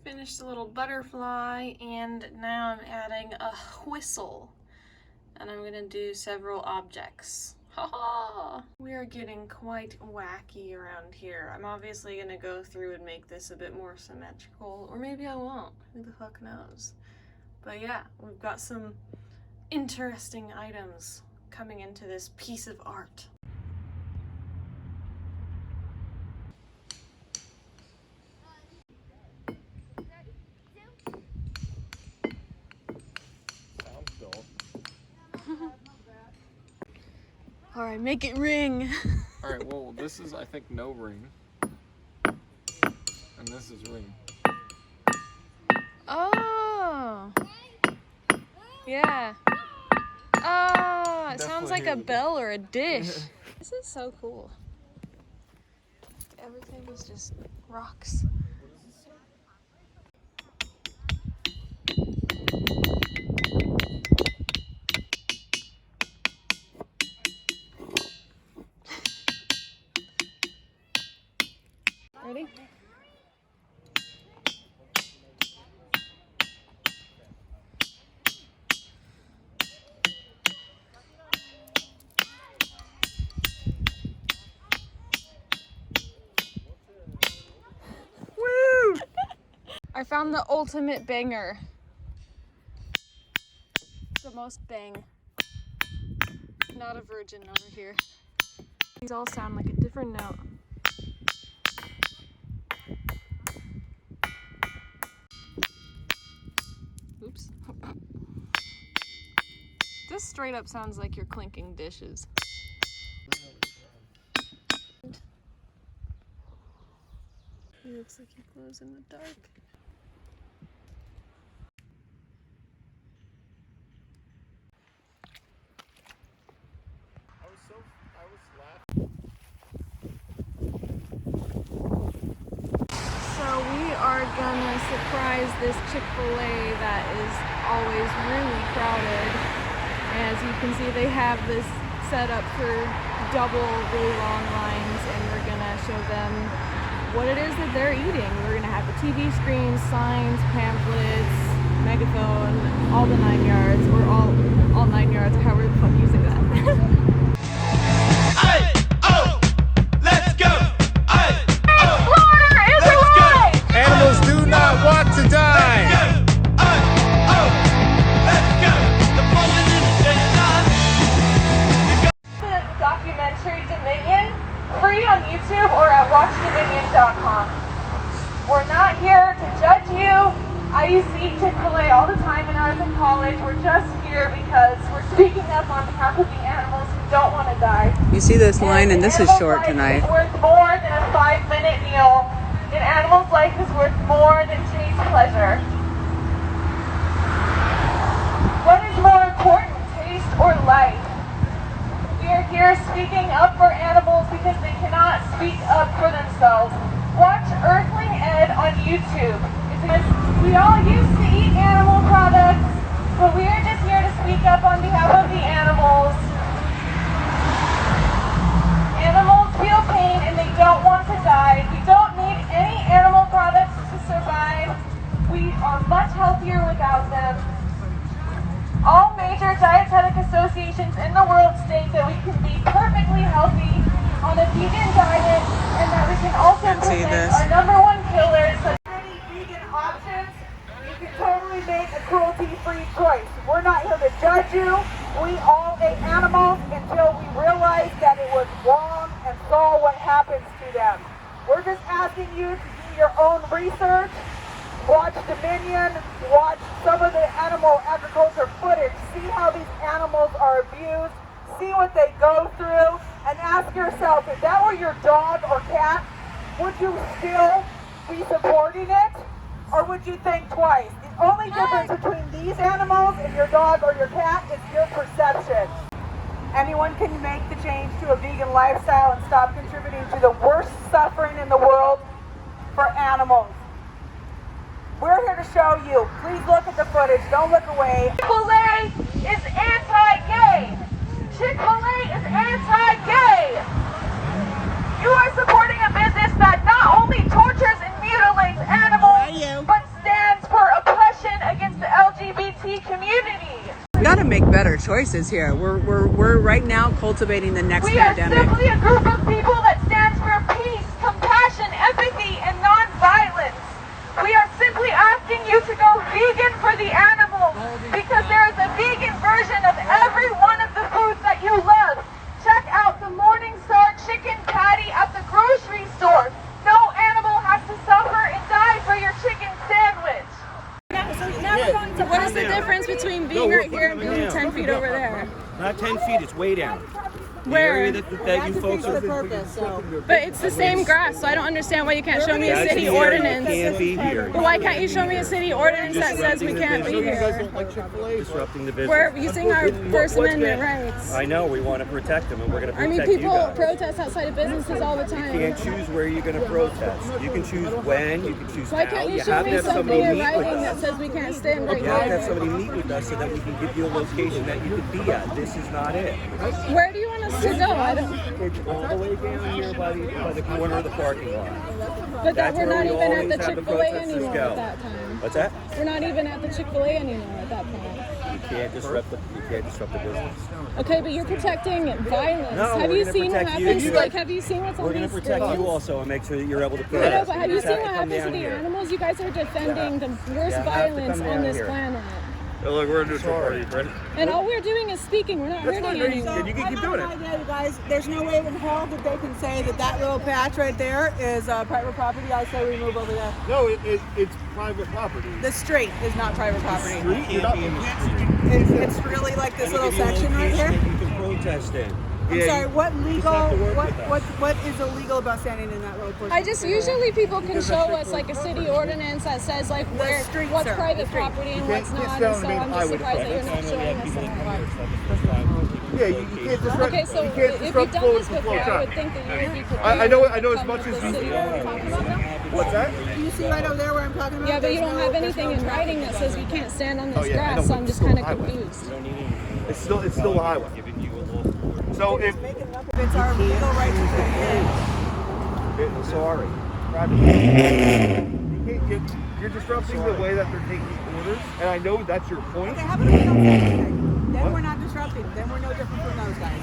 Finished a little butterfly, and now I'm adding a whistle. And I'm gonna do several objects. Ha! We are getting quite wacky around here. I'm obviously gonna go through and make this a bit more symmetrical, or maybe I won't. Who the fuck knows? But yeah, we've got some interesting items coming into this piece of art. All right, make it ring. All right, well, this is, I think, no ring. And this is ring. Oh. Yeah. Oh, it sounds like a bell or a dish. This is so cool. Everything is just rocks. Ready? Woo! I found the ultimate banger. The most bang. Not a virgin over here. These all sound like a different note. Oops. This straight up sounds like you're clinking dishes. He looks like he glows in the dark. I was laughing. So we are gonna surprise this Chick-fil-A that is always really crowded. As you can see, they have this set up for double really long lines, and we're gonna show them what it is that they're eating. We're gonna have the TV screens, signs, pamphlets, megaphone, all the 9 yards, or all 9 yards, or however the fuck you say that. Animals do not want to die! The documentary Dominion, free on YouTube or at watchdominion.com. We're not here to judge you. I used to eat Chick-fil-A all the time when I was in college. We're just here because we're speaking up on behalf of the animals who don't want to die. You see this line, and this is short tonight. It's worth more than a 5-minute meal. An animal's life is worth more than today's pleasure. What is more important, taste or life? We are here speaking up for animals because they cannot speak up for themselves. Watch Earthling Ed on YouTube. We all used to eat animal products, but we are just here to speak up on behalf of the animals. Animals feel pain and they don't want to die. We don't need any animal products to survive. We are much healthier without them. All major dietetic associations in the world state that we can be perfectly healthy on a vegan diet, and that we can also prevent our #1 killers. Any vegan options, you can totally make a cruelty-free choice. We're not here to judge you. We all ate animals until we realized that it was wrong and saw what happens to them. We're just asking you to do your own research, watch Dominion, watch some of the animal agriculture footage, see how these animals are abused, see what they go through, and ask yourself, if that were your dog or cat, would you still be supporting it, or would you think twice? The only difference between these animals and your dog or your cat is your perception. Anyone can make the change to a vegan lifestyle and stop contributing to the worst suffering in the world for animals. We're here to show you. Please look at the footage. Don't look away. Chick-fil-A is anti-gay. Chick-fil-A is anti-gay. You are supporting a business that not only tortures and mutilates animals, but is here. We're right now cultivating the next We are pandemic. simply a group of people that stands for peace, compassion, empathy, and non-violence. We are simply asking you to go vegan for the animals because there is a vegan version of every one of the foods that you love. Check out the Morningstar chicken patty at the grocery store. No animal has to suffer and die for your chicken sandwich. So what is the difference between being right here and being 10 feet over there? Not 10 feet, it's way down. Where? The area that you folks are... But it's the same grass, so I don't understand why you can't show me a city ordinance. Can't be here. But why can't you show me a city ordinance that says we can't be here? Disrupting the business. We're using our First Amendment rights. I know, we want to protect them, and we're going to I protect mean, you people guys. protest outside of businesses all the time. You can't choose where you're going to protest. You can choose when, you can choose Why how. can't you You show have to me have something somebody in meet with writing that us. says we can't stand right You have to have here? somebody meet with us so that we can give you a location that you can be at. This is not it. Where do you want us to go? I don't. It's all the way down here by the corner of the parking lot. But that That's we're where not we even at always the have the Chick-fil-A protesters anymore go. at that time. What's that? We're not even at the Chick-fil-A anymore at that point. You can't disrupt the business. Okay, but you're protecting violence. No, have we're you gonna seen what protect you. happens? Like, have you seen what's We're on going these to protect streets? you also and make sure that you're able to I protest. know, but have you seen what come happens to down the here. animals? You guys are defending the worst have to violence come on down this here. planet. Look, we're gonna do a party, ready? And all we're doing is speaking. We're not hurting anyone. You can keep doing it. You guys, there's no way in hell that they can say that that little patch right there is private property. I say we move over there. No, it's private property. The street is not private property. You can't be in the street. It's really like this And little give you a section right location here. that you can protest in. I'm sorry. What legal? have to work with us. What is illegal about standing in that road? I just usually people can show us like a city ordinance that says like where street, what's sir, private the street. property and You what's can't not. stay on And the so main I'm just highway surprised that you're not showing us that. Yeah, you can't disrupt. Okay, so you can't if disrupt you've done flow this from before, flow I would traffic. think that you would be prepared. I know as to come much with as the you city do. we're talking about now. What's that? You see right over there where I'm talking about? Yeah, but you There's don't no- have there's anything no in traffic writing that says we can't stand on this Oh, yeah, I grass, know, so but I'm it's just still kind of a highway. confused. It's still a highway. Giving you a local So if It's our legal right to stay here. sorry, you can't get. You're disrupting the way that they're taking orders, and I know that's your point. Okay, how about we don't say anything? Then we're not disrupting. Then we're no different from those guys.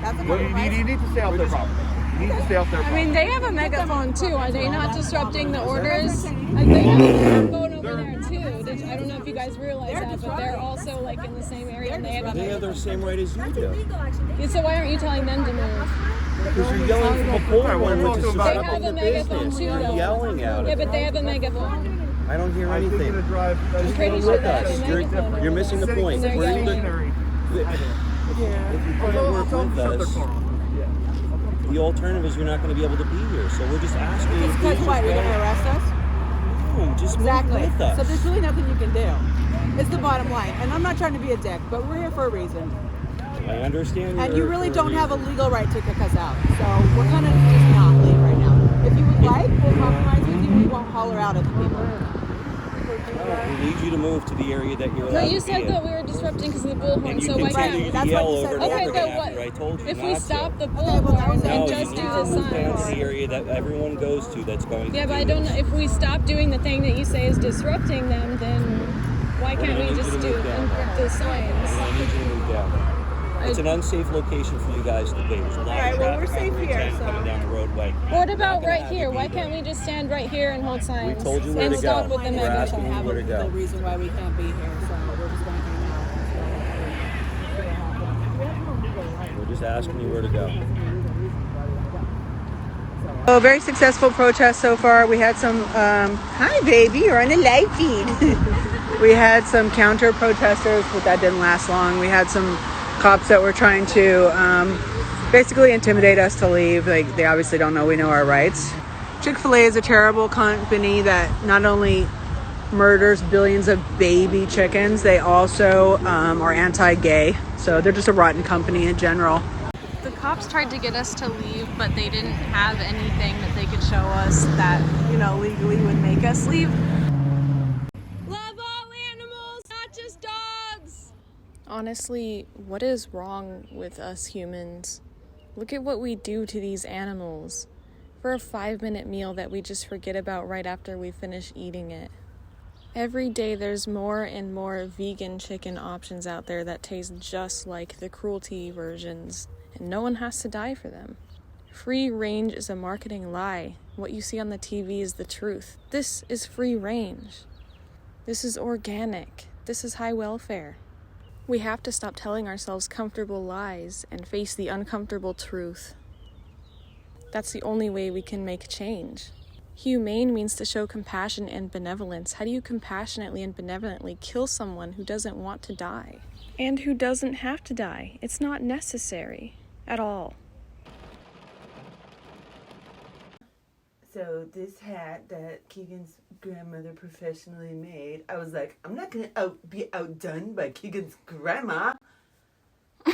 That's a Well, compromise. you need to stay off their property. You need to stay off their I property. mean, they have a megaphone too. Are they not disrupting the orders? Like, they have a megaphone over there too. I don't know if you guys realize that, but they're also like in the same area and they have a They have megaphone. the same right as you do. Yeah, so why aren't you telling them to move? Because you're yelling from a pole one, which is They disrupting have the a megaphone business. too, You're though. yelling at Yeah, it. but they have a megaphone. I don't hear I think you're anything. gonna drive. I'm pretty sure With they have us. a megaphone. You're missing the point. They're We're yelling. either, if you can't work with us, the alternative is you're not going to be able to be here. So we're just asking you. Just because what? You're going to arrest us? No, just Exactly. move with us. So there's really nothing you can do. It's the bottom line. And I'm not trying to be a dick, but we're here for a reason. I understand. And you really don't have a legal right to kick us out. So we're going to just not leave right now. If you would like, we'll compromise with you. We won't holler out at the people. We need you to move to the area that you're allowed No, you to be said in. that we were disrupting because of the bullhorn, And you so why continue can't... to That's yell what you over said. and Okay, over but again what? after I told you If not we to. stop the Okay, well, that was bullhorn the and No, just you do need the to move down to signs... the area that everyone goes to that's going to Yeah, but do I don't this. know, if we stop doing the thing that you say is disrupting them, then why We're can't gonna we need just you to do move down there. the signs? I need you to move down. It's an unsafe location for you guys to be. There's a lot All right, of well, we're traffic on safe here, 10 so- coming down the roadway. What We're about not gonna right have you here? be Why there. can't we just stand right here and hold signs? told you where and to stop go. with the We're asking megaphone? you where to go. The reason why we can't be here, so we're just going to hang out. We're just asking you where to go. Oh, very successful protest so far. We had some, hi baby, you're on the live feed. We had some counter protesters, but that didn't last long. We had some cops that were trying to basically intimidate us to leave. Like, they obviously don't know we know our rights. Chick-fil-A is a terrible company that not only murders billions of baby chickens, they also are anti-gay. So they're just a rotten company in general. The cops tried to get us to leave, but they didn't have anything that they could show us that, you know, legally would make us leave. Love all animals, not just dogs! Honestly, what is wrong with us humans? Look at what we do to these animals for a 5-minute meal that we just forget about right after we finish eating it. Every day there's more and more vegan chicken options out there that taste just like the cruelty versions, and no one has to die for them. Free range is a marketing lie. What you see on the TV is the truth. This is free range. This is organic. This is high welfare. We have to stop telling ourselves comfortable lies and face the uncomfortable truth. That's the only way we can make change. Humane means to show compassion and benevolence. How do you compassionately and benevolently kill someone who doesn't want to die? And who doesn't have to die? It's not necessary at all. So this hat that Keegan's grandmother professionally made, I was like, I'm not going to be outdone by Keegan's grandma. So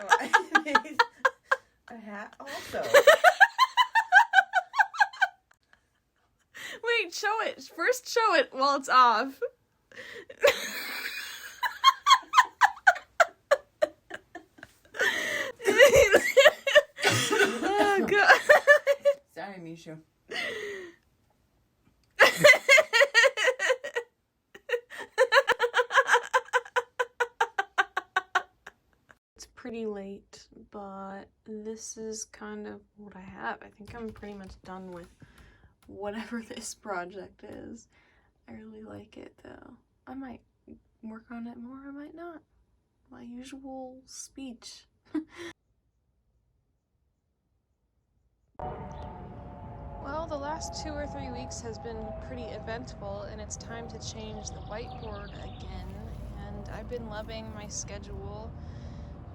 I made a hat also. Wait, show it. First show it while it's off. Oh, God. Sorry, Misha. It's pretty late, but this is kind of what I have. I think I'm pretty much done with whatever this project is. I really like it, though. I might work on it more, I might not. My usual speech. Well, the last 2 or 3 weeks has been pretty eventful, and it's time to change the whiteboard again. And I've been loving my schedule.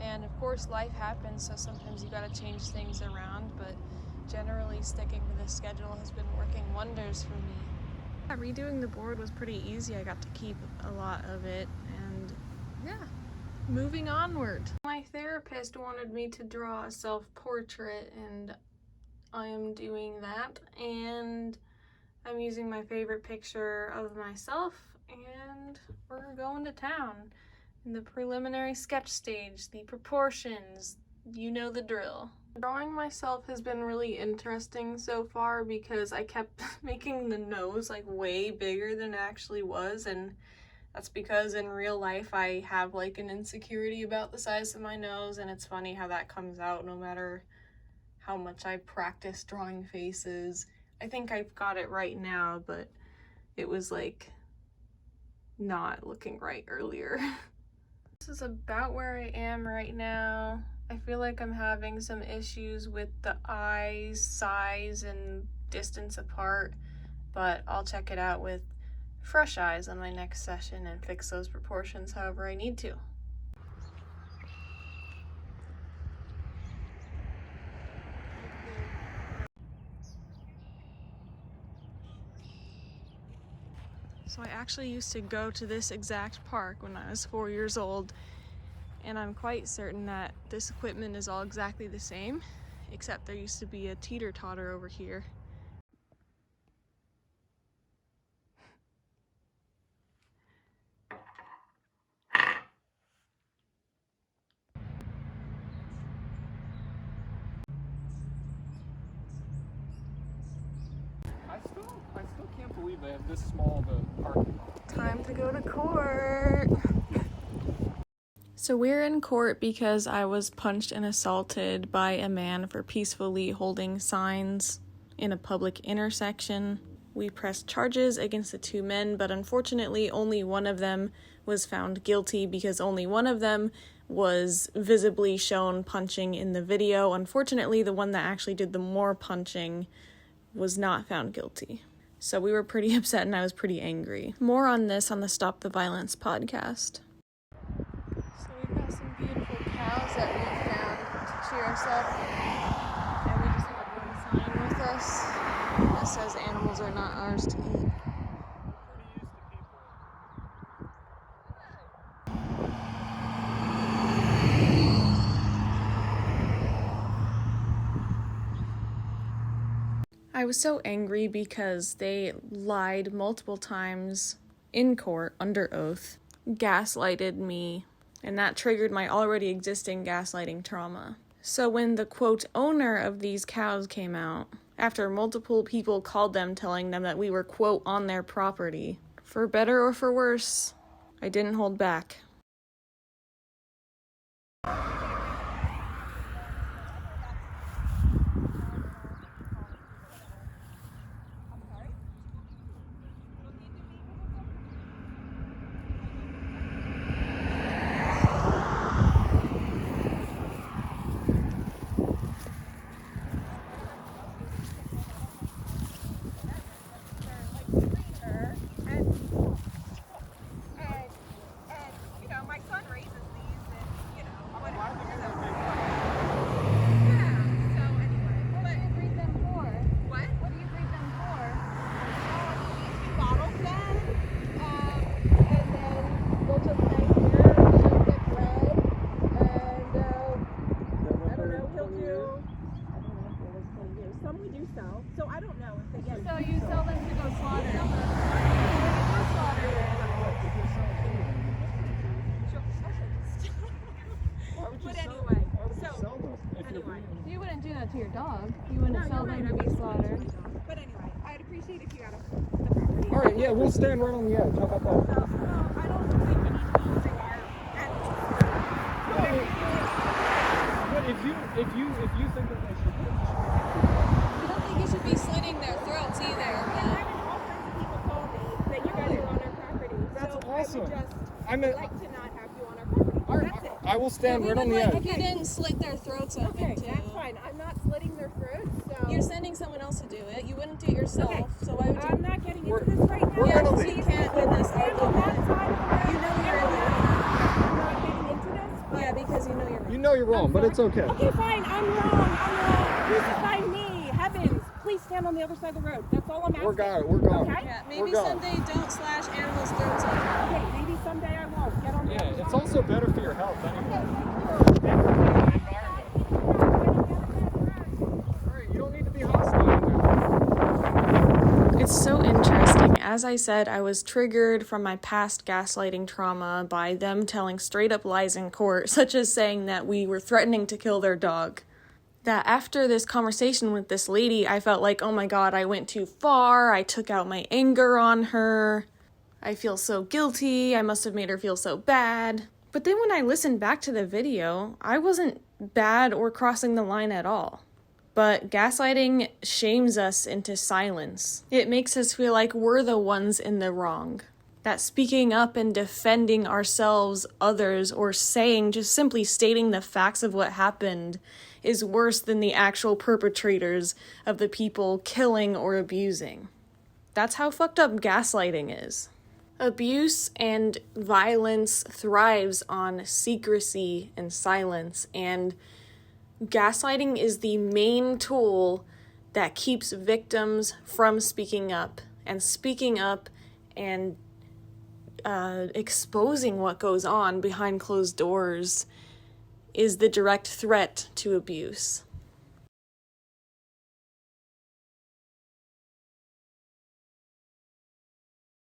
And of course, life happens, so sometimes you gotta change things around, but generally sticking to the schedule has been working wonders for me. Yeah, redoing the board was pretty easy. I got to keep a lot of it, and yeah, moving onward. My therapist wanted me to draw a self-portrait, and I am doing that, and I'm using my favorite picture of myself, and we're going to town. In the preliminary sketch stage, the proportions, you know the drill. Drawing myself has been really interesting so far because I kept making the nose like way bigger than it actually was, and that's because in real life I have like an insecurity about the size of my nose, and it's funny how that comes out no matter how much I practice drawing faces. I think I've got it right now, but it was like not looking right earlier. This is about where I am right now. I feel like I'm having some issues with the eyes, size, and distance apart, but I'll check it out with fresh eyes on my next session and fix those proportions however I need to. So I actually used to go to this exact park when I was 4 years old, and I'm quite certain that this equipment is all exactly the same, except there used to be a teeter-totter over here. I still can't believe they have this small of a parking lot. Time to go to court. So we're in court because I was punched and assaulted by a man for peacefully holding signs in a public intersection. We pressed charges against the 2 men, but unfortunately only one of them was found guilty because only one of them was visibly shown punching in the video. Unfortunately, the one that actually did the more punching was not found guilty. So we were pretty upset and I was pretty angry. More on this on the Stop the Violence podcast. So we've got some beautiful cows that we found to cheer us up. And we just have one sign with us that says animals are not ours to eat. I was so angry because they lied multiple times in court under oath, gaslighted me, and that triggered my already existing gaslighting trauma. So when the quote owner of these cows came out, after multiple people called them telling them that we were, quote, on their property. For better or for worse, I didn't hold back. So you sell them to go slaughter. But anyway, you wouldn't do that to your dog. You wouldn't sell them to be slaughtered. But anyway, I'd appreciate if you got the property. All right, yeah, we'll stand right on the edge. How about that? I don't think you need to be using our But if you think that they should, I don't think you should be slitting their throats either. all kinds of people call me that you guys are on our property. That's so awesome. I would like to not have you on our property. That's it. I will stand right on the If edge. you didn't slit their throats open Okay, too. that's fine. I'm not slitting their throats, so You're sending someone else to do it. You wouldn't do it yourself. Okay. So why would you? I'm not getting into this right now. we're Yeah, gonna so leave. you can't with this Stand on that side of the road. You know you're in there. I'm not getting into this. But Yeah, because you know you're You know you're wrong, but it's okay. okay, fine. I'm wrong. Crucify me. Heavens, please stand on the other side of the road. That's all I'm asking. We're got it. We're gone. Okay? Yeah, We're maybe gone. someday don't slash animals' throats open. Okay, maybe someday I won't. Get on the other Yeah, it's side. also better for your health anyway. Alright, you don't need to be hostile. It's so interesting. As I said, I was triggered from my past gaslighting trauma by them telling straight up lies in court, such as saying that we were threatening to kill their dog. That after this conversation with this lady, I felt like, oh my god, I went too far, I took out my anger on her, I feel so guilty, I must have made her feel so bad. But then when I listened back to the video, I wasn't bad or crossing the line at all. But gaslighting shames us into silence. It makes us feel like we're the ones in the wrong. That speaking up and defending ourselves, others, or just simply stating the facts of what happened is worse than the actual perpetrators of the people killing or abusing. That's how fucked up gaslighting is. Abuse and violence thrives on secrecy and silence, and gaslighting is the main tool that keeps victims from speaking up and exposing what goes on behind closed doors is the direct threat to abuse.